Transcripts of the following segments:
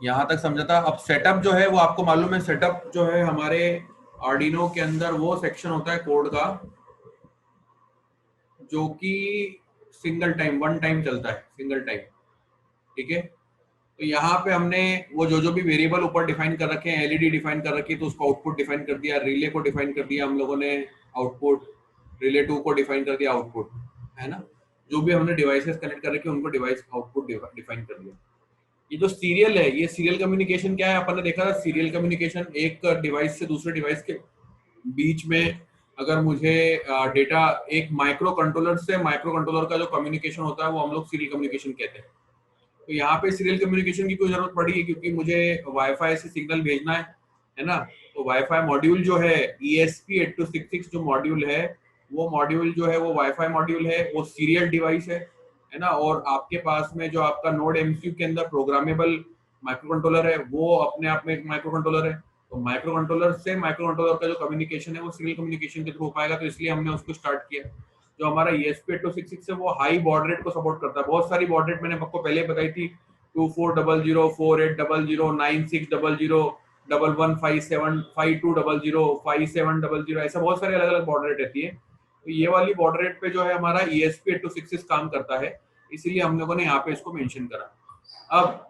यहाँ तक समझा था। अब सेटअप जो है वो आपको मालूम है, सेटअप जो है हमारे आर्डिनो के अंदर वो सेक्शन होता है कोड का जो कि सिंगल टाइम, वन टाइम चलता है, सिंगल टाइम। ठीक है, तो यहाँ पे हमने वो जो भी वेरिएबल ऊपर डिफाइन कर रखे हैं, एलईडी डिफाइन कर रखी है, तो उसका आउटपुट डिफाइन कर दिया, रिले को डिफाइन कर दिया हम लोगों ने आउटपुट, रिले 2 को डिफाइन कर दिया आउटपुट, है ना। जो भी हमने डिवाइसेस कनेक्ट कर रखे हैं उनको डिवाइस आउटपुट डिफाइन कर दिया। ये जो सीरियल है, ये सीरियल कम्युनिकेशन क्या है, अपन ने देखा था सीरियल कम्युनिकेशन एक डिवाइस से दूसरे डिवाइस के बीच में अगर मुझे डेटा, एक माइक्रो कंट्रोलर से माइक्रो कंट्रोलर का जो कम्युनिकेशन होता है वो हम लोग सीरियल कम्युनिकेशन कहते हैं। तो यहाँ पे सीरियल कम्युनिकेशन की कोई जरूरत पड़ी है क्योंकि मुझे वाईफाई से सिग्नल भेजना है ना। तो वाईफाई मॉड्यूल जो है ESP8266 जो मॉड्यूल है, वो मॉड्यूल जो है वो वाईफाई मॉड्यूल है, वो सीरियल डिवाइस है ना। और आपके पास में जो आपका नोड एमसीयू के अंदर प्रोग्रामेबल माइक्रो कंट्रोलर है, वो अपने आप में एक माइक्रो कंट्रोलर है। तो माइक्रो कंट्रोलर से माइक्रो कंट्रोलर का जो कम्युनिकेशन है वो सीरियल कम्युनिकेशन के थ्रू हो पाएगा, तो इसलिए हमने उसको स्टार्ट किया। जो हमारा ESP8266 है वो हाई बॉर्ड रेट को सपोर्ट करता है। बहुत सारी बॉर्ड रेट मैंने आपको पहले बताई थी, 2400, 4800, 9600, 1157, 5200, 5700, ऐसा बहुत सारे अलग अलग बॉर्ड रेट रहती है। तो ये वाली बॉर्ड रेट पे जो है हमारा ESP8266 काम करता है, इसीलिए हम लोगों ने यहाँ पे इसको मेंशन करा। अब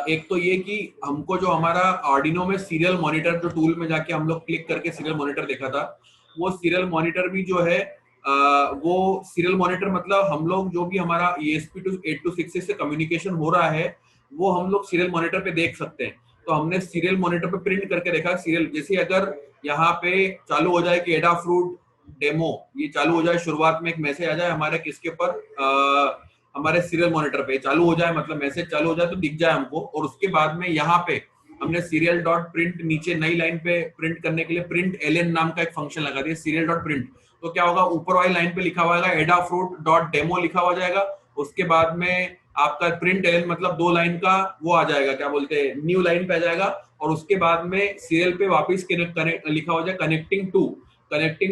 एक तो ये कि हमको जो हमारा आर्डिनो में सीरियल मॉनिटर जो टूल में जाके हम लोग क्लिक करके सीरियल मॉनिटर देखा था, वो सीरियल मॉनिटर भी जो है वो सीरियल मॉनिटर मतलब हम लोग जो भी हमारा ESP8266 से कम्युनिकेशन हो रहा है वो हम लोग सीरियल मॉनिटर पे देख सकते हैं। तो हमने सीरियल मॉनिटर पे प्रिंट करके देखा सीरियल, जैसे अगर यहाँ पे चालू हो जाए कि एडाफ्रूट डेमो, ये चालू हो जाए, शुरुआत में एक मैसेज आ जाए हमारे किसके ऊपर, हमारे सीरियल मॉनिटर पे चालू हो जाए, मतलब मैसेज चालू हो जाए तो दिख जाए हमको। और उसके बाद में यहाँ पे हमने सीरियल डॉट प्रिंट नीचे नई लाइन पे प्रिंट करने के लिए प्रिंट एलएन नाम का एक फंक्शन लगा दिया, सीरियल डॉट प्रिंट। तो क्या होगा, ऊपर वाली लाइन पे लिखा हुआ है एडाफ्रूट डॉट डेमो लिखा हुआ जाएगा, उसके बाद में आपका प्रिंट एलएन मतलब 2 लाइन का वो आ जाएगा, क्या बोलते हैं, न्यू लाइन पे आ जाएगा। और उसके बाद में सीरियल पे वापिस कनेक्ट लिखा हो जाए कनेक्टिंग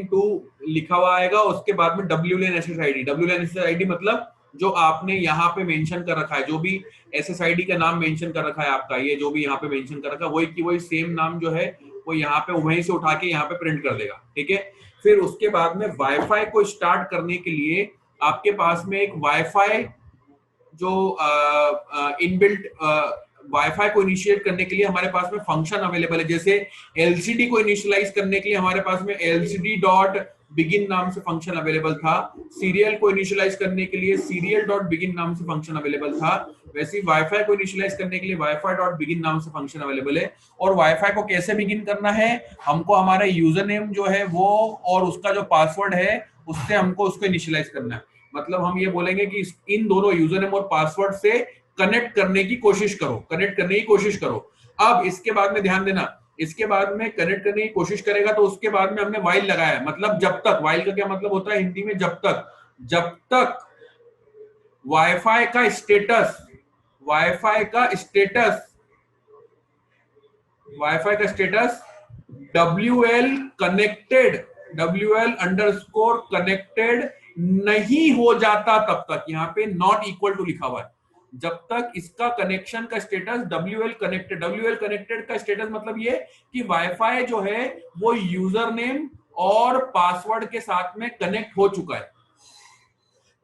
टू लिखा हुआ आएगा। उसके बाद में WLAN SSID मतलब जो आपने यहाँ पे मेंशन कर रखा है, जो भी SSID का नाम मेंशन कर रखा है आपका, ये जो भी यहाँ पे मेंशन कर रखा है वही की वही सेम नाम जो है वो यहाँ पे वहीं से उठा के यहाँ पे प्रिंट कर देगा। ठीक है, फिर उसके बाद में वाईफाई को स्टार्ट करने के लिए आपके पास में एक वाईफाई जो इनबिल्ट वाईफाई को इनिशिएट करने के लिए हमारे पास में फंक्शन अवेलेबल है। जैसे एलसीडी को इनिशियलाइज करने के लिए हमारे पास में एलसीडी डॉट बिगिन नाम से फंक्शन अवेलेबल था, सीरियल को इनिशियलाइज करने के लिए सीरियल डॉट बिगिन नाम से फंक्शन अवेलेबल था, वैसे ही वाईफाई को इनिशियलाइज करने के लिए वाईफाई डॉट बिगिन नाम से फंक्शन अवेलेबल है। और वाईफाई को कैसे बिगिन करना है, हमको हमारा यूजर नेम जो है वो और उसका जो पासवर्ड है उससे हमको उसको इनिशियलाइज करना है। मतलब हम ये बोलेंगे कि इन दोनों यूजर नेम और पासवर्ड से कनेक्ट करने की कोशिश करो। अब इसके बाद में ध्यान देना, इसके बाद में कनेक्ट करने की कोशिश करेगा तो उसके बाद में हमने वाइल लगाया, मतलब जब तक, वाइल का क्या मतलब होता है हिंदी में, जब तक वाईफाई का स्टेटस WL_कनेक्टेड नहीं हो जाता तब तक, यहाँ पे नॉट इक्वल टू लिखा हुआ है, जब तक इसका कनेक्शन का स्टेटस WL कनेक्टेड का स्टेटस मतलब ये कि वाईफाई जो है वो यूजर नेम और पासवर्ड के साथ में कनेक्ट हो चुका है।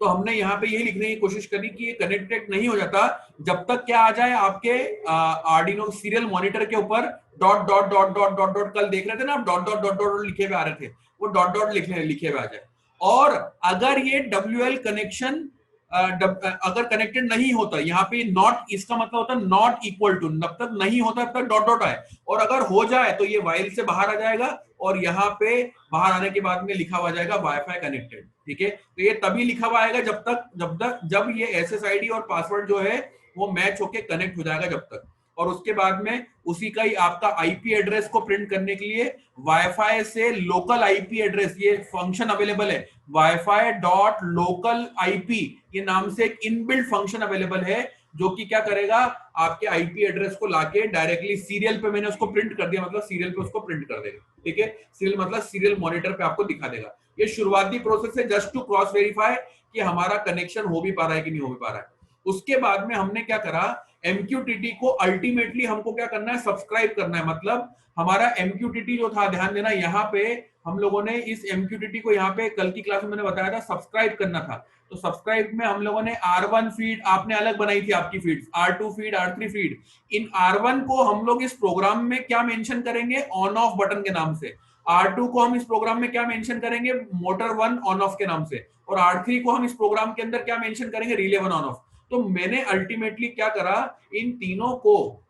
तो हमने यहाँ पे यही लिखने की कोशिश करी कि ये कनेक्टेड नहीं हो जाता जब तक क्या आ जाए आपके आर्डिनो सीरियल मॉनिटर के ऊपर dot dot dot dot dot dot, कल देख रहे थे ना आप, डॉट डॉट डॉट डॉट लिखे हुए आ रहे थे, वो डॉट डॉट लिखे हुए आ जाए। और अगर ये WL कनेक्शन अगर कनेक्टेड नहीं होता, यहाँ पे नॉट, इसका मतलब होता है नॉट इक्वल टू, जब तक नहीं होता तब तक डॉट डॉट आए, और अगर हो जाए तो ये वाइल से बाहर आ जाएगा और यहाँ पे बाहर आने के बाद में लिखा हुआ जाएगा वाईफाई कनेक्टेड। ठीक है, तो ये तभी लिखा हुआ आएगा जब ये SSID और पासवर्ड जो है वो मैच होके कनेक्ट हो जाएगा जब तक। और उसके बाद में उसी का ही आपका IP एड्रेस को प्रिंट करने के लिए वाईफाई से लोकल IP एड्रेस, ये फंक्शन अवेलेबल है वाईफाई डॉट लोकल IP, ये नाम से एक इनबिल्ट फंक्शन अवेलेबल है जो कि क्या करेगा, आपके IP एड्रेस को लाके डायरेक्टली सीरियल पे, मैंने उसको प्रिंट कर दिया मतलब सीरियल पे उसको प्रिंट कर देगा। ठीक है, सीरियल मतलब सीरियल मॉनिटर पे आपको दिखा देगा। ये शुरुआती प्रोसेस है जस्ट टू क्रॉस वेरीफाई कि हमारा कनेक्शन हो भी पा रहा है कि नहीं हो भी पा रहा है। उसके बाद में हमने क्या करा MQTT को अल्टीमेटली हमको क्या करना है, सब्सक्राइब करना है। मतलब हमारा MQTT जो था, ध्यान देना यहाँ पे हम लोगों ने इस MQTT को यहाँ पे कल की क्लास में मैंने बताया था सब्सक्राइब करना था। तो सब्सक्राइब में हम लोगों ने R1 फीड आपने अलग बनाई थी, आपकी feed R2 feed, R3 feed. इन R1 को हम लोग इस प्रोग्राम में क्या मेंशन करेंगे, ऑन ऑफ बटन के नाम से। R2 को हम इस प्रोग्राम में क्या मेंशन करेंगे, मोटर 1 ऑन ऑफ के नाम से। और R3 को हम इस प्रोग्राम के अंदर क्या मेंशन करेंगे, रिले 1 ऑन ऑफ। तो मैंने अल्टीमेटली क्या करा, इन तीनों को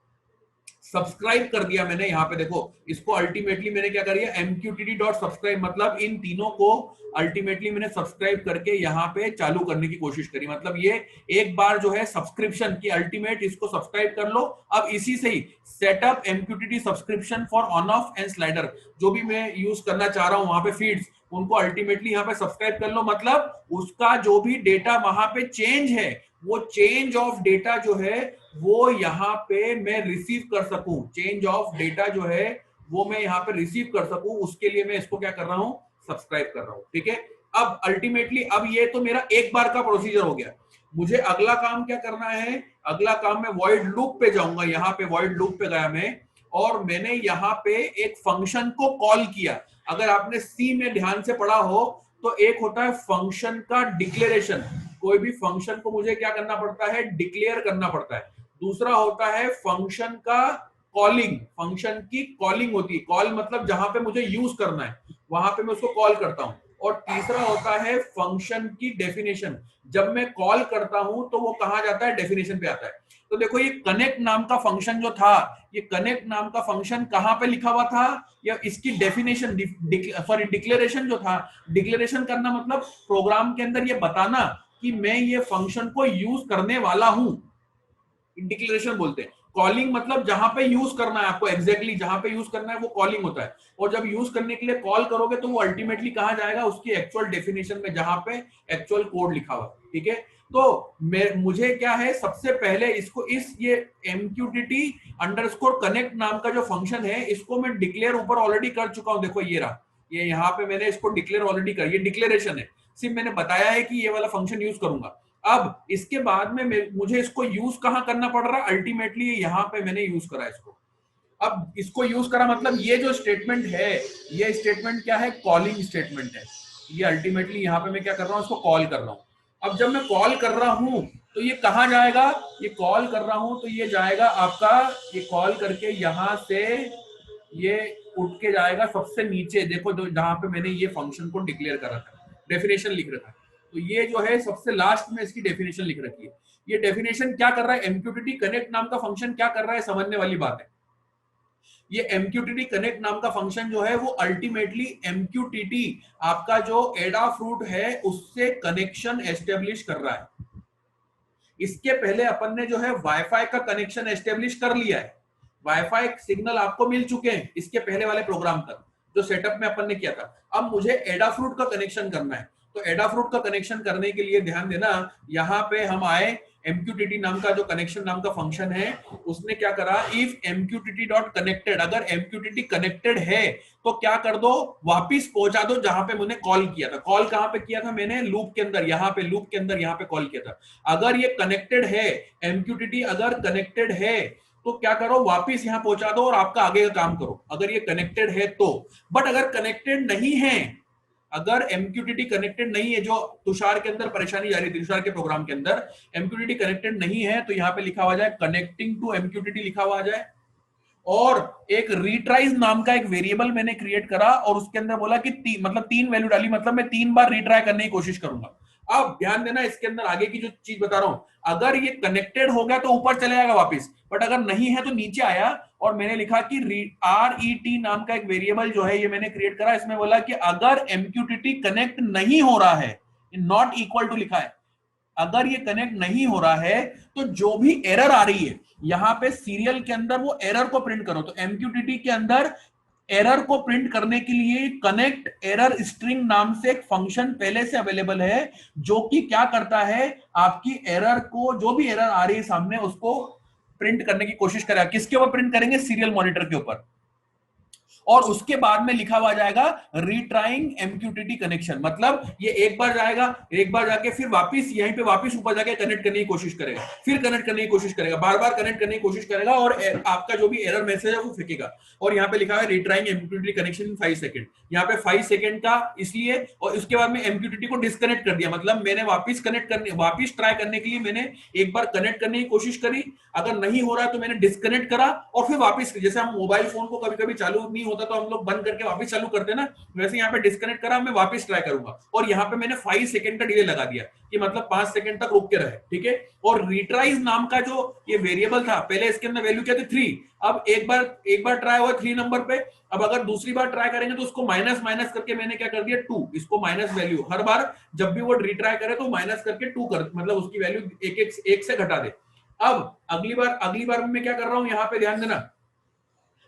सब्सक्राइब कर दिया मैंने। यहाँ पे देखो, इसको अल्टीमेटली मैंने क्या करिए, MQTT.subscribe, मतलब इन तीनों को अल्टीमेटली मैंने सब्सक्राइब करके यहाँ पे चालू करने की कोशिश करी। मतलब ये एक बार जो है सब्सक्रिप्शन की अल्टीमेट, इसको सब्सक्राइब कर लो। अब इसी से ही setup MQTT subscription for on off and slider, जो भी मैं यूज करना चाह रहा हूँ वहां पे फीड्स, उनको अल्टीमेटली यहाँ पे सब्सक्राइब कर लो। मतलब उसका जो भी डेटा वहां पे चेंज है, वो चेंज ऑफ डेटा जो है वो यहाँ पे मैं रिसीव कर सकूं। चेंज ऑफ डेटा जो है वो मैं यहाँ पे रिसीव कर सकूं, उसके लिए मैं इसको क्या कर रहा हूं, सब्सक्राइब कर रहा हूं। ठीक है, अब अल्टीमेटली अब ये तो मेरा एक बार का प्रोसीजर हो गया। मुझे अगला काम क्या करना है, अगला काम मैं वॉइड लूप पे जाऊंगा। यहाँ पे वॉइड लूप पे गया मैं, और मैंने यहाँ पे एक फंक्शन को कॉल किया। अगर आपने सी में ध्यान से पढ़ा हो तो एक होता है फंक्शन का डिक्लेरेशन। कोई भी फंक्शन को मुझे क्या करना पड़ता है, डिक्लेयर करना पड़ता है। दूसरा होता है फंक्शन का कॉलिंग, फंक्शन की कॉलिंग होती है। कॉल मतलब जहां पे मुझे यूज करना है वहां पे मैं उसको कॉल करता हूं। और तीसरा होता है फंक्शन की डेफिनेशन। जब मैं कॉल करता हूं तो वो कहां जाता है, डेफिनेशन पे आता है। तो देखो, ये कनेक्ट नाम का फंक्शन जो था, ये कनेक्ट नाम का फंक्शन कहां पे लिखा हुआ था, या इसकी डेफिनेशन सॉरी डिक्लेरेशन जो था, डिक्लेरेशन करना मतलब प्रोग्राम के अंदर ये बताना कि मैं ये फंक्शन को यूज करने वाला हूं, डिक्लेरेशन बोलते हैं। कॉलिंग मतलब जहां पे यूज करना है आपको, एग्जैक्टली जहां पे यूज करना है वो कॉलिंग होता है। और जब यूज करने के लिए कॉल करोगे तो वो अल्टीमेटली कहां जाएगा, उसकी एक्चुअल डेफिनेशन में, जहां पे एक्चुअल कोड लिखा हुआ। ठीक है, तो मुझे क्या है, सबसे पहले इसको ये MQTT अंडरस्कोर कनेक्ट नाम का जो फंक्शन है, इसको मैं डिक्लेयर ऊपर ऑलरेडी कर चुका हूं। देखो ये रहा, ये यहाँ पे मैंने इसको डिक्लेयर ऑलरेडी कर, ये डिक्लेरेशन है। सिर्फ मैंने बताया है कि ये वाला फंक्शन यूज करूंगा। अब इसके बाद में मुझे इसको यूज कहां करना पड़ रहा है, अल्टीमेटली यहां पे मैंने यूज करा इसको। अब इसको यूज करा मतलब ये जो स्टेटमेंट है, ये स्टेटमेंट क्या है, कॉलिंग स्टेटमेंट है। ये अल्टीमेटली यहां पे मैं क्या कर रहा हूं, इसको कॉल कर रहा हूं। अब जब मैं कॉल कर रहा हूं तो ये कहां जाएगा, ये कॉल कर रहा हूं तो ये जाएगा आपका, ये कॉल करके यहां से ये उठ के जाएगा सबसे नीचे। देखो जहां पे मैंने ये फंक्शन को डिक्लेयर करा था, डेफिनेशन लिख रखा है, तो ये जो है सबसे लास्ट में इसकी डेफिनेशन लिख रखी है। ये डेफिनेशन क्या कर रहा है, MQTT कनेक्ट नाम का फंक्शन क्या कर रहा है, समझने वाली बात है। ये MQTT कनेक्ट नाम का फंक्शन जो है वो अल्टीमेटली MQTT आपका जो एडाफ्रूट है उससे कनेक्शन एस्टेब्लिश कर रहा है। इसके पहले अपन ने जो है वाईफाई का कनेक्शन एस्टेब्लिश कर लिया है, वाईफाई सिग्नल आपको मिल चुके हैं इसके पहले वाले प्रोग्राम तक, जो सेटअप में अपन ने किया था। अब मुझे एडाफ्रूट का कनेक्शन करना है। तो एडाफ्रूट का कनेक्शन करने के लिए ध्यान देना, यहाँ पे हम आए, MQTT नाम का जो कनेक्शन नाम का फंक्शन है, उसने क्या करा, इफ MQTT डॉट कनेक्टेड, अगर MQTT कनेक्टेड है तो क्या कर दो, वापिस पहुंचा दो जहां पे मैंने कॉल किया था। कॉल कहां पे किया था मैंने, लूप के अंदर, यहाँ पे लूप के अंदर यहाँ पे कॉल किया था। अगर ये कनेक्टेड है, MQTT अगर कनेक्टेड है तो क्या करो, वापिस यहां पहुंचा दो और आपका आगे का काम करो, अगर ये कनेक्टेड है तो। बट अगर कनेक्टेड नहीं है, अगर MQTT कनेक्टेड नहीं है, जो तुषार के अंदर परेशानी जा रही थी, तुषार के प्रोग्राम के अंदर MQTT कनेक्टेड नहीं है, तो यहाँ पे लिखा हुआ जाए कनेक्टिंग टू MQTT लिखा हुआ जाए। और एक रिट्राइज नाम का एक वेरिएबल मैंने क्रिएट करा और उसके अंदर बोला कि मतलब 3 वैल्यू डाली, मतलब मैं 3 बार रिट्राई करने की कोशिश करूंगा। अब ध्यान देना, इसके अंदर आगे की जो चीज बता रहा हूं, अगर ये कनेक्टेड हो गया तो ऊपर चले जाएगा वापस, बट अगर नहीं है तो नीचे आया। और मैंने लिखा कि RET नाम का एक वेरिएबल जो है ये मैंने क्रिएट करा, इसमें बोला कि अगर MQTT कनेक्ट नहीं हो रहा है, नॉट इक्वल टू लिखा है, अगर ये कनेक्ट नहीं हो रहा है तो जो भी एरर आ रही है यहां पे सीरियल के अंदर, वो एरर को प्रिंट करो। तो MQTT के अंदर एरर को प्रिंट करने के लिए कनेक्ट एरर स्ट्रिंग नाम से एक फंक्शन पहले से अवेलेबल है, जो कि क्या करता है, आपकी एरर को, जो भी एरर आ रही है सामने, उसको प्रिंट करने की कोशिश करेगा। किसके ऊपर प्रिंट करेंगे, सीरियल मॉनिटर के ऊपर। और उसके बाद में लिखा हुआ जाएगा रीट्राइंग एमक्यूटीटी कनेक्शन, मतलब ये एक बार जाएगा, एक बार जाके फिर वापस यहीं पे वापस ऊपर जाके कनेक्ट करने की कोशिश करेगा, फिर कनेक्ट करने की कोशिश करेगा, बार बार कनेक्ट करने की कोशिश करेगा और आपका जो भी एरर मैसेज है वो फेंकेगा। और यहाँ पे लिखा है रीट्राइंग एमक्यूटीटी कनेक्शन इन 5 सेकंड, यहाँ पे 5 सेकंड का इसलिए, और उसके बाद में एमक्यूटीटी को डिस्कनेक्ट कर दिया, मतलब मैंने वापस ट्राई करने के लिए मैंने एक बार कनेक्ट करने की कोशिश करी, अगर नहीं हो रहा तो मैंने डिस्कनेक्ट करा और फिर वापस, जैसे हम मोबाइल फोन को कभी कभी चालू नहीं होता तो हम लोग बंद करके वापस चालू करते हैं ना, वैसे यहाँ पे डिस्कनेक्ट करा, मैं वापस ट्राई करूंगा, और यहाँ पे मैंने 5 सेकंड का डिले लगा दिया कि मतलब 5 सेकंड तक रुक के रहे, ठीक है। और रिट्राइज नाम का जो ये वेरिएबल था, पहले इसके अंदर वैल्यू क्या थी 3, अब एक बार ट्राई हुआ 3 नंबर पे, अब अगर दूसरी बार ट्राई करेंगे तो उसको माइनस माइनस करके मैंने क्या कर दिया 2, इसको माइनस वैल्यू, हर बार जब भी वो रिट्राई करे तो माइनस करके 2 कर, मतलब उसकी वैल्यू एक से घटा दे। अब अगली बार मैं क्या कर रहा हूं, यहां पे ध्यान देना,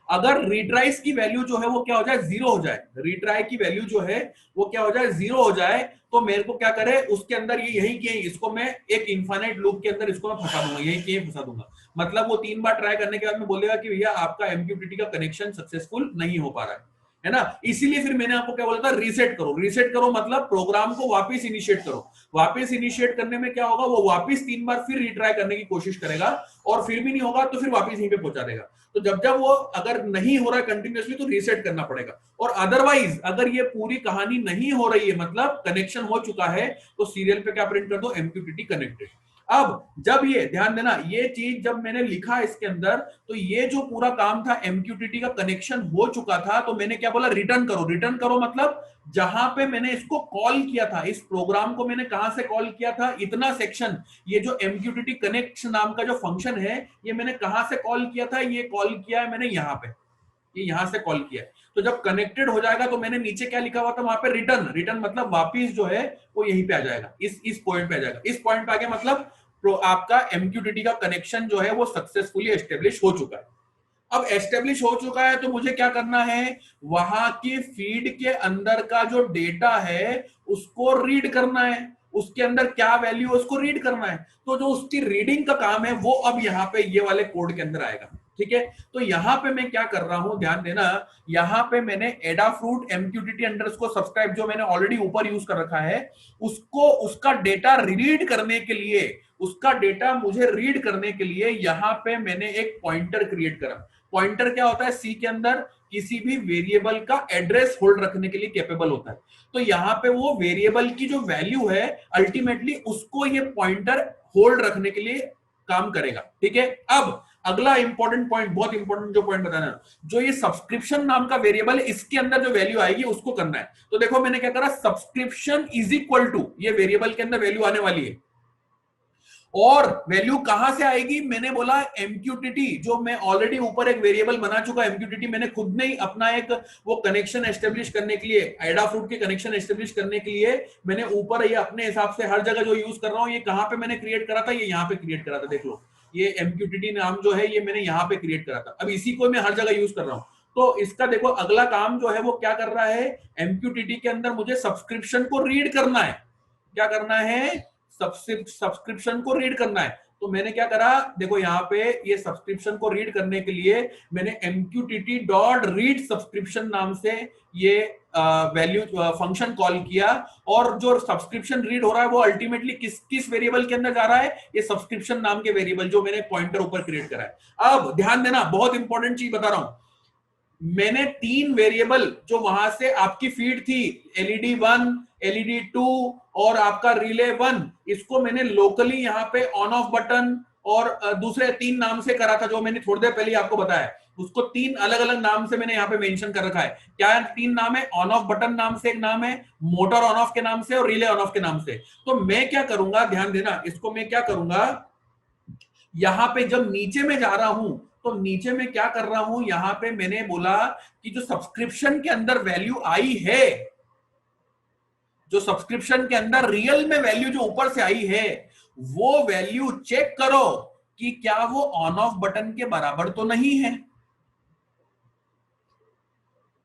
अगर रिट्राइज की वैल्यू जो है वो क्या हो जाए 0 हो जाए, रिट्राई की वैल्यू जो है वो क्या हो जाए 0 हो जाए, तो मेरे को क्या करे उसके अंदर ये यही कि इसको मैं एक इनफाइनाइट लूप के अंदर इसको मैं फंसा दूंगा, यही कि फंसा दूंगा, मतलब वो 3 बार ट्राई करने के बाद में बोलेगा कि भैया आपका एमक्यूटीटी का कनेक्शन सक्सेसफुल नहीं हो पा रहा है ना। इसीलिए फिर मैंने आपको क्या बोला था, रीसेट करो मतलब प्रोग्राम को वापस इनिशिएट करो, वापस इनिशिएट करने में क्या होगा, वो वापस 3 बार फिर रिट्राई करने की कोशिश करेगा, और फिर भी नहीं होगा तो फिर वापस यहीं पे पहुंचा देगा। तो जब वो अगर नहीं हो रहा है कंटिन्यूअसली तो रीसेट करना पड़ेगा, और अदरवाइज अगर ये पूरी कहानी नहीं हो रही है, मतलब कनेक्शन हो चुका है, तो सीरियल पे क्या प्रिंट कर दो, एमक्यूटीटी कनेक्टेड। अब जब ये ध्यान देना, ये चीज जब मैंने लिखा इसके अंदर, तो ये जो पूरा काम था एमक्यूटीटी का कनेक्शन हो चुका था, तो मैंने क्या बोला, रिटर्न करो मतलब जहां पे मैंने इसको कॉल किया था, इस प्रोग्राम को मैंने कहां से कॉल किया था, इतना सेक्शन, ये जो एमक्यूटीटी कनेक्ट नाम का जो फंक्शन है, ये मैंने कहां से कॉल किया था, ये कॉल किया है मैंने यहां पे, ये यहां से कॉल किया है। तो जब कनेक्टेड हो जाएगा तो मैंने नीचे क्या लिखा हुआ था वहां पे, रिटर्न मतलब वापिस जो है वो यहीं पे आ जाएगा, इस पॉइंट पे आ जाएगा, इस पॉइंट पे आ गया, मतलब आपका एमक्यूटीटी का कनेक्शन जो है वो सक्सेसफुली एस्टेब्लिश हो चुका है। अब एस्टेब्लिश हो चुका है तो मुझे क्या करना है, वहां की फीड के अंदर का जो डेटा है उसको रीड करना है, उसके अंदर क्या वैल्यू है उसको रीड करना है, तो जो उसकी रीडिंग का काम है वो अब यहाँ पे ये वाले कोड के अंदर आएगा, ठीक है। तो यहां पे मैं क्या कर रहा हूं, ध्यान देना, यहां पे मैंने एडाफ्रूट एमक्यूटीटी अंडरस्कोर सब्सक्राइब जो मैंने ऑलरेडी ऊपर यूज कर रखा है, उसको उसका डेटा रीड करने के लिए, उसका डेटा मुझे रीड करने के लिए यहां पे मैंने एक पॉइंटर क्रिएट करा। पॉइंटर क्या होता है, सी के अंदर किसी भी वेरिएबल का एड्रेस होल्ड रखने के लिए कैपेबल होता है, तो यहां पे वो वेरिएबल की जो वैल्यू है अल्टीमेटली उसको ये पॉइंटर होल्ड रखने के लिए काम करेगा, ठीक है। अब अगला इंपॉर्टेंट पॉइंट, बहुत इंपॉर्टेंट जो पॉइंट बताना, जो ये सब्सक्रिप्शन नाम का वेरिएबल है इसके अंदर जो वैल्यू आएगी उसको करना है। तो देखो मैंने क्या करा, सब्सक्रिप्शन इज इक्वल टू, ये वेरिएबल के अंदर वैल्यू आने वाली है, और वैल्यू कहां से आएगी, मैंने बोला एमक्यूटीटी, जो मैं ऑलरेडी ऊपर एक वेरिएबल बना चुका एमक्यूटीटी, मैंने खुद ने ही अपना एक वो कनेक्शन एस्टेब्लिश करने के लिए, एडाफ्रूट के कनेक्शन एस्टेब्लिश करने के लिए मैंने ऊपर ये अपने हिसाब से हर जगह जो यूज कर रहा हूं, ये कहां पे मैंने क्रिएट करा था, ये यहां पे क्रिएट करा था, देख लो ये एमक्यूटीटी नाम जो है ये मैंने यहां पे क्रिएट करा था, अब इसी को मैं हर जगह यूज कर रहा हूं। तो इसका देखो अगला काम जो है वो क्या कर रहा है, एमक्यूटीटी के अंदर मुझे सब्सक्रिप्शन को रीड करना है, क्या करना है, सब्सक्रिप्शन को रीड करना है। तो मैंने क्या करा, देखो यहाँ पे ये सब्सक्रिप्शन को रीड करने के लिए मैंने एमक्यूटीटी डॉट रीड सब्सक्रिप्शन नाम से ये वैल्यू फंक्शन कॉल किया, और जो सब्सक्रिप्शन रीड हो रहा है वो अल्टीमेटली किस वेरिएबल के अंदर जा रहा है, ये सब्सक्रिप्शन नाम के वेरिएबल जो मैंने पॉइंटर ऊपर क्रिएट करा है। अब ध्यान देना, बहुत इंपॉर्टेंट चीज बता रहा हूं, मैंने 3 वेरिएबल जो वहां से आपकी फीड थी, एलईडी 1, एलईडी 2 और आपका रिले 1, इसको मैंने लोकली यहाँ पे ऑन ऑफ बटन और दूसरे 3 नाम से करा था, जो मैंने थोड़ी देर पहले आपको बताया, उसको 3 अलग अलग नाम से मैंने यहाँ पे मेंशन कर रखा है। क्या 3 नाम है, ऑन ऑफ बटन नाम से एक नाम है, मोटर ऑन ऑफ के नाम से और रिले ऑन ऑफ के नाम से। तो मैं क्या करूंगा, ध्यान देना, इसको मैं क्या करूंगा, यहां पे जब नीचे में जा रहा हूं तो नीचे में क्या कर रहा हूं, यहां पे मैंने बोला कि जो सब्सक्रिप्शन के अंदर वैल्यू आई है, जो सब्सक्रिप्शन के अंदर रियल में वैल्यू जो ऊपर से आई है, वो वैल्यू चेक करो कि क्या वो ऑन ऑफ बटन के बराबर तो नहीं है।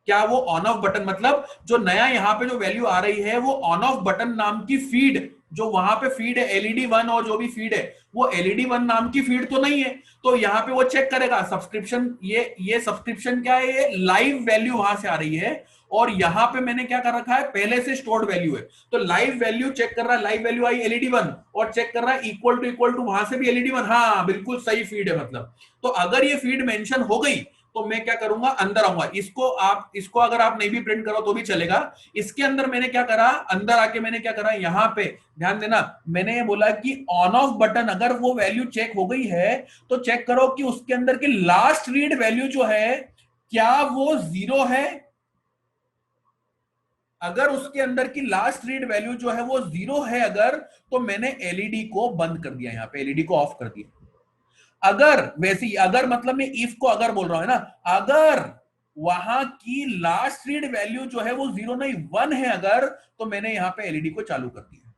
क्या वो ऑन ऑफ बटन, मतलब जो नया यहां पे जो वैल्यू आ रही है वो ऑन ऑफ बटन नाम की फीड जो वहां पे फीड है एलईडी 1 और जो भी फीड है वो एलईडी 1 नाम की फीड तो नहीं है। तो यहाँ पे वो चेक करेगा सब्सक्रिप्शन, ये सब्सक्रिप्शन क्या है, ये लाइव वैल्यू वहां से आ रही है और यहाँ पे मैंने क्या कर रखा है, पहले से स्टोर्ड वैल्यू है। तो लाइव वैल्यू चेक कर रहा है, लाइव वैल्यू आई एलईडी 1 और चेक कर रहा है इक्वल टू वहां से भी एलईडी 1। हाँ बिल्कुल सही फीड है मतलब। तो अगर ये फीड मेंशन हो गई तो मैं क्या करूंगा, अंदर आऊंगा। इसको अगर आप नहीं भी प्रिंट करो तो भी चलेगा। इसके अंदर मैंने क्या करा, अंदर आके मैंने क्या करा, यहां पे ध्यान देना, मैंने ये बोला कि ऑन ऑफ बटन अगर वो वैल्यू चेक हो गई है तो चेक करो कि उसके अंदर की लास्ट रीड वैल्यू जो है क्या वो 0 है। अगर उसके अंदर की लास्ट रीड वैल्यू जो है वो 0 है अगर, तो मैंने एलईडी को बंद कर दिया, यहां पे एलईडी को ऑफ कर दिया। अगर वैसे ही, अगर मतलब मैं इफ को अगर बोल रहा हूं ना, अगर वहां की लास्ट रीड वैल्यू जो है वो 0 नहीं 1 है अगर, तो मैंने यहां पे एलईडी को चालू कर दिया।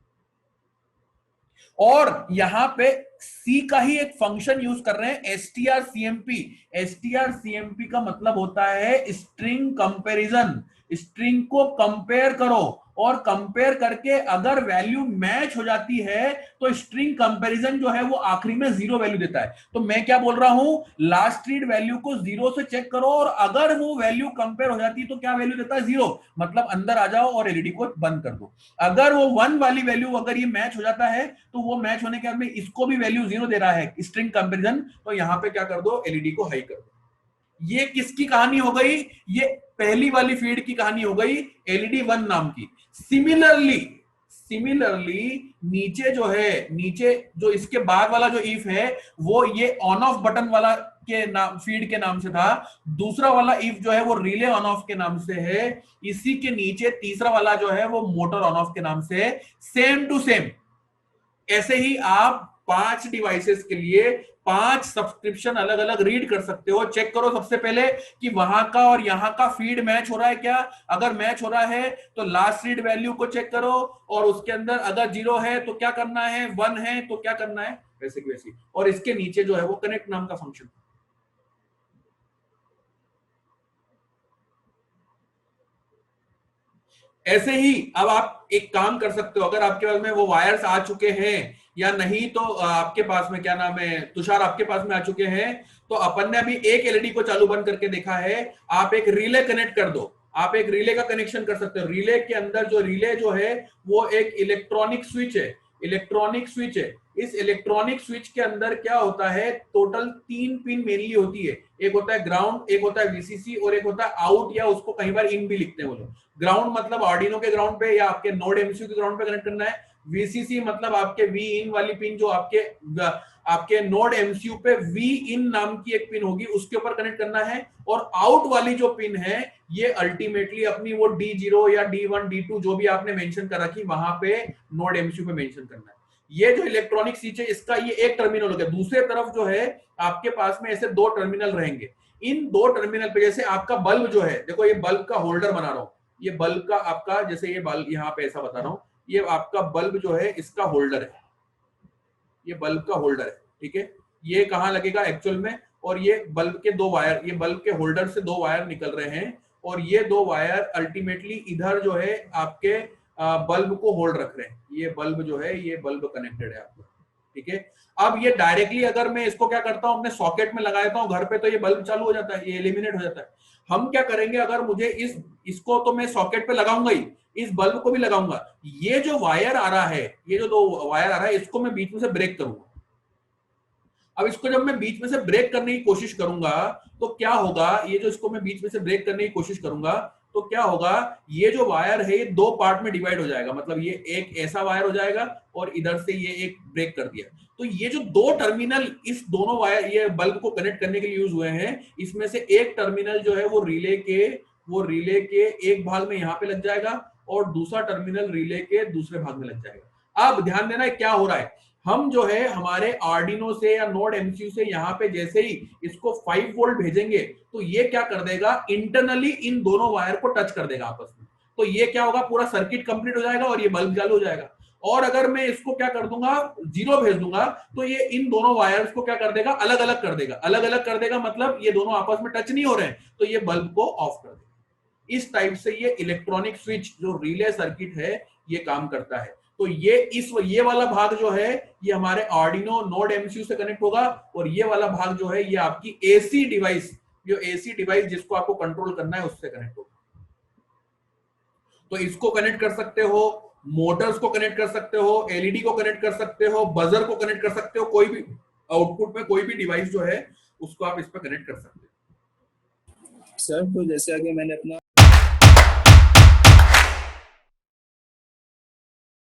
और यहां पे सी का ही एक फंक्शन यूज कर रहे हैं, एसटीआरसीएमपी। एसटीआरसीएमपी का मतलब होता है स्ट्रिंग कंपैरिजन। स्ट्रिंग को कंपेयर करो और कंपेयर करके अगर वैल्यू मैच हो जाती है तो स्ट्रिंग कंपैरिजन जो है वो आखिरी में 0 वैल्यू देता है। तो मैं क्या बोल रहा हूं, लास्ट रीड वैल्यू को 0 से चेक करो और अगर वो वैल्यू कंपेयर हो जाती है तो क्या वैल्यू देता है, 0। मतलब अंदर आ जाओ और एलईडी को बंद कर दो। अगर वो 1 वाली वैल्यू अगर ये मैच हो जाता है तो वो मैच होने के बाद में इसको भी वैल्यू 0 दे रहा है स्ट्रिंग कंपैरिजन, तो यहां पे क्या कर दो, एलईडी को हाई कर दो। ये किसकी कहानी हो गई, ये पहली वाली फीड की कहानी हो गई, एलईडी 1 नाम की। सिमिलरली नीचे जो है, नीचे जो इसके बाद वाला जो इफ है वो ये ऑन ऑफ बटन वाला के नाम, फीड के नाम से था। दूसरा वाला इफ जो है वो रिले ऑन ऑफ के नाम से है। इसी के नीचे तीसरा वाला जो है वो मोटर ऑन ऑफ के नाम से है। सेम टू सेम ऐसे ही आप 5 डिवाइसेस के लिए 5 सब्सक्रिप्शन अलग अलग रीड कर सकते हो। चेक करो सबसे पहले कि वहां का और यहां का फीड मैच हो रहा है क्या। अगर मैच हो रहा है तो लास्ट रीड वैल्यू को चेक करो और उसके अंदर अगर 0 है तो क्या करना है, 1 है तो क्या करना है, वैसे की वैसी। और इसके नीचे जो है वो कनेक्ट नाम का फंक्शन। ऐसे ही अब आप एक काम कर सकते हो, अगर आपके पास में वो वायर्स आ चुके हैं या नहीं, तो आपके पास में क्या नाम है, तुषार आपके पास में आ चुके हैं, तो अपन ने अभी एक एलईडी को चालू बंद करके देखा है। आप एक रिले कनेक्ट कर दो, आप एक रिले का कनेक्शन कर सकते हो। रिले के अंदर जो रिले जो है वो एक इलेक्ट्रॉनिक स्विच है, इलेक्ट्रॉनिक स्विच है। इस इलेक्ट्रॉनिक स्विच के अंदर क्या होता है, टोटल 3 पिन मेनली होती है। एक होता है ग्राउंड, एक होता है वीसीसी और एक होता है आउट, या उसको कई बार इन भी लिखते हैं वो लोग। ग्राउंड मतलब आर्डिनो के ग्राउंड पे या आपके नोड एमसीयू के ग्राउंड पे कनेक्ट करना है। वीसीसी मतलब आपके वी इन वाली पिन जो आपके नोड एमसीयू पे वी इन नाम की एक पिन होगी उसके ऊपर कनेक्ट करना है। और आउट वाली जो पिन है ये अल्टीमेटली अपनी वो D0 या D1 D2 जो भी आपने मेंशन कर रखी वहां पे नोड एमसीयू पे मेंशन करना है। ये जो इलेक्ट्रॉनिक स्विच है इसका ये एक टर्मिनल हो गया। दूसरे तरफ जो है आपके पास में ऐसे 2 टर्मिनल रहेंगे। इन 2 टर्मिनल पे जैसे आपका बल्ब जो है, देखो ये बल्ब का होल्डर बना रहा हूं, ये बल्ब का आपका, जैसे ये बल्ब यहाँ पे ऐसा बता रहा हूं, ये आपका बल्ब जो है इसका होल्डर है, ये बल्ब का होल्डर है, ठीक है। ये कहाँ लगेगा एक्चुअल में, और ये बल्ब के 2 वायर, ये बल्ब के होल्डर से 2 वायर निकल रहे हैं और ये 2 वायर अल्टीमेटली इधर जो है आपके बल्ब को होल्ड रख रहे हैं। ये बल्ब जो है ये बल्ब कनेक्टेड है आपका, ठीक है। अब ये डायरेक्टली अगर मैं इसको क्या करता हूं, अपने सॉकेट में लगा देता हूं घर पे, तो ये बल्ब चालू हो जाता है, ये एलिमिनेट हो जाता है। हम क्या करेंगे, अगर मुझे इसको तो मैं सॉकेट पे लगाऊंगा ही, इस बल्ब को भी लगाऊंगा। ये जो वायर आ रहा है, ये जो 2 वायर आ रहा है, इसको मैं बीच में से ब्रेक करूंगा। अब इसको जब मैं बीच में से ब्रेक करने की कोशिश करूंगा तो क्या होगा, ये जो इसको मैं बीच में से ब्रेक करने की कोशिश करूंगा तो क्या होगा, ये जो वायर है ये 2 पार्ट में डिवाइड हो जाएगा। मतलब ये एक ऐसा वायर हो जाएगा और इधर से ये एक ब्रेक कर दिया। तो ये जो 2 टर्मिनल इस दोनों वायर ये बल्ब को कनेक्ट करने के लिए यूज हुए हैं, इसमें से एक टर्मिनल जो है वो रिले के एक भाग में यहां पे लग जाएगा और दूसरा टर्मिनल रिले के दूसरे भाग में लग जाएगा। अब ध्यान देना है क्या हो रहा है, हम जो है हमारे आर्डिनो से या नोड एमसीयू से यहाँ पे जैसे ही इसको 5 वोल्ट भेजेंगे तो ये क्या कर देगा, इंटरनली इन दोनों वायर को टच कर देगा आपस में। तो ये क्या होगा, पूरा सर्किट कंप्लीट हो जाएगा और ये बल्ब चालू हो जाएगा। और अगर मैं इसको क्या कर दूंगा, 0 भेज दूंगा, तो ये इन दोनों वायर्स को क्या कर देगा, अलग अलग कर देगा। अलग अलग कर देगा मतलब ये दोनों आपस में टच नहीं हो रहे हैं, तो ये बल्ब को ऑफ कर देगा। इस टाइप से ये इलेक्ट्रॉनिक स्विच जो रिले सर्किट है ये काम करता है। तो ये वाला भाग जो है ये हमारे आर्डिनो नोड एमसीयू से कनेक्ट होगा, और ये वाला भाग जो है ये आपकी एसी डिवाइस, जो एसी डिवाइस जिसको आपको कंट्रोल करना है उससे कनेक्ट होगा। तो इसको कनेक्ट कर सकते हो, मोटर्स को कनेक्ट कर सकते हो, एलईडी को कनेक्ट कर सकते हो, बजर को कनेक्ट कर सकते हो, कोई भी आउटपुट में कोई भी डिवाइस जो है उसको आप इस पर कनेक्ट कर सकते हो। सर तो जैसे अगर मैंने अपना